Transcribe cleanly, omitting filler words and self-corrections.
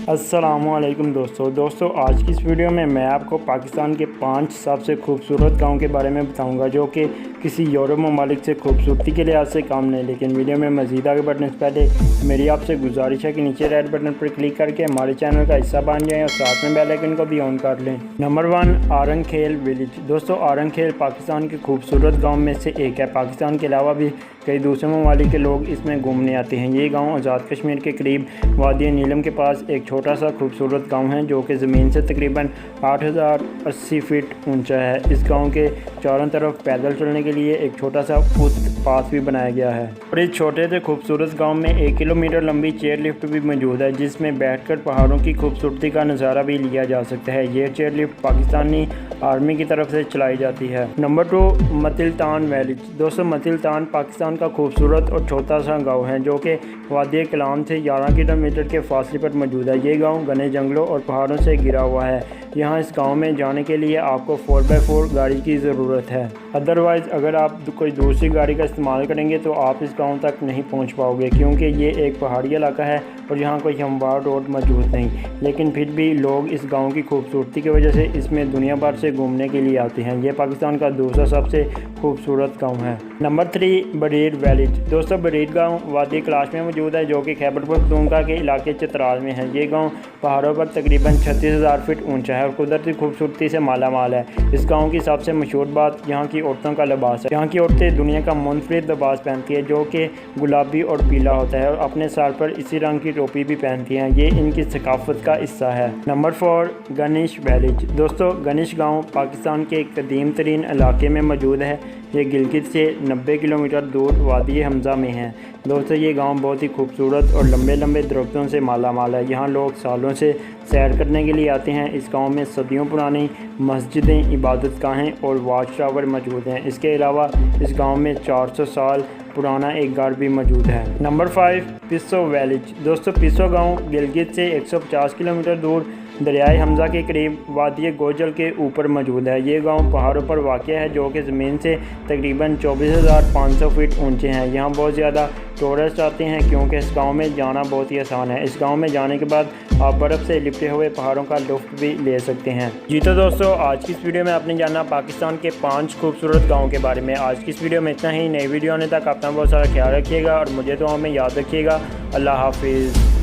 अस्सलामुअलैकुम दोस्तों आज की इस वीडियो में मैं आपको पाकिस्तान के 5 सबसे खूबसूरत गांव के बारे में बताऊंगा जो कि किसी यूरोप ममालिक से खूबसूरती के लिहाज से कम नहीं। लेकिन वीडियो में मज़ीद आगे बढ़ने से पहले मेरी आपसे गुजारिश है कि नीचे रेड बटन पर क्लिक करके हमारे चैनल का हिस्सा बन जाएं और साथ में बेल आइकन को भी ऑन कर लें। नंबर 1, आरंग खेल विलेज। दोस्तों, आरंग खेल पाकिस्तान के खूबसूरत गाँव में से एक है। पाकिस्तान के अलावा भी कई दूसरे ममालिक के लोग इसमें घूमने आते हैं। ये गाँव आज़ाद कश्मीर के करीब वादी नीलम के पास एक छोटा सा खूबसूरत गांव है जो कि ज़मीन से तकरीबन 8080 फीट ऊंचा है। इस गांव के चारों तरफ पैदल चलने के लिए एक छोटा सा फुटपाथ भी बनाया गया है और इस छोटे से खूबसूरत गांव में 1 किलोमीटर लंबी चेयर लिफ्ट भी मौजूद है जिसमें बैठकर पहाड़ों की खूबसूरती का नज़ारा भी लिया जा सकता है। ये चेयर लिफ्ट पाकिस्तानी आर्मी की तरफ से चलाई जाती है। Number 2, Matiltan village. दोस्तों, मतिलतान पाकिस्तान का खूबसूरत और छोटा सा गाँव है जो कि वादी कलाम से 11 किलोमीटर के फासले पर मौजूद है। ये गाँव घने जंगलों और पहाड़ों से घिरा हुआ है। यहाँ इस गांव में जाने के लिए आपको 4x4 गाड़ी की ज़रूरत है। अदरवाइज़ अगर आप कोई दूसरी गाड़ी का इस्तेमाल करेंगे तो आप इस गांव तक नहीं पहुँच पाओगे क्योंकि ये एक पहाड़ी इलाका है और यहाँ कोई हमवार रोड मौजूद नहीं। लेकिन फिर भी लोग इस गांव की खूबसूरती की वजह से इसमें दुनिया भर से घूमने के लिए आते हैं। ये पाकिस्तान का दूसरा सबसे खूबसूरत गाँव है। Number 3, Bareer village. दोस्तों, बरीर गाँव वादी कैलाश में मौजूद है जो कि खैबर पख्तूनख्वा के इलाके चित्राल में है। ये गाँव पहाड़ों पर तकरीबन 36,000 फीट ऊंचा है और कुदरती खूबसूरती से माला माल है। इस गांव की सबसे मशहूर बात यहाँ की औरतों का लिबास है। यहाँ की औरतें दुनिया का मुनफरिद लिबास पहनती है जो कि गुलाबी और पीला होता है और अपने सर पर इसी रंग की टोपी भी पहनती हैं। ये इनकी सकाफत का हिस्सा है। Number 4, Ganish village. दोस्तों, गनिश गाँव पाकिस्तान के कदीम तरीन इलाके में मौजूद है। ये गिलगित से 90 किलोमीटर दूर वादी हमजा में है। दोस्तों, ये गांव बहुत ही खूबसूरत और लंबे लंबे दरख्तों से माला माल है। यहाँ लोग सालों से सैर करने के लिए आते हैं। इस गांव में सदियों पुरानी मस्जिदें, इबादतगाहें और वाच टावर मौजूद हैं। इसके अलावा इस गांव में 400 साल पुराना एक घर भी मौजूद है। Number 5, Pisso village. दोस्तों, पिस्सो गाँव गिलगित से 150 किलोमीटर दूर दरियाए हमजा के करीब वादी गोजल के ऊपर मौजूद है। ये गांव पहाड़ों पर वाक़या है जो कि ज़मीन से तकरीबन 24,500 फीट ऊंचे हैं। यहाँ बहुत ज़्यादा टूरिस्ट आते हैं क्योंकि इस गांव में जाना बहुत ही आसान है। इस गांव में जाने के बाद आप बर्फ़ से लिपटे हुए पहाड़ों का लुत्फ़ भी ले सकते हैं। जी तो दोस्तों, आज की इस वीडियो में आपने जाना पाकिस्तान के 5 खूबसूरत गाँव के बारे में। आज की इस वीडियो में इतना ही। नई वीडियो आने तक अपना बहुत सारा ख्याल रखिएगा और मुझे दुआ में याद रखिएगा। अल्लाह हाफिज़।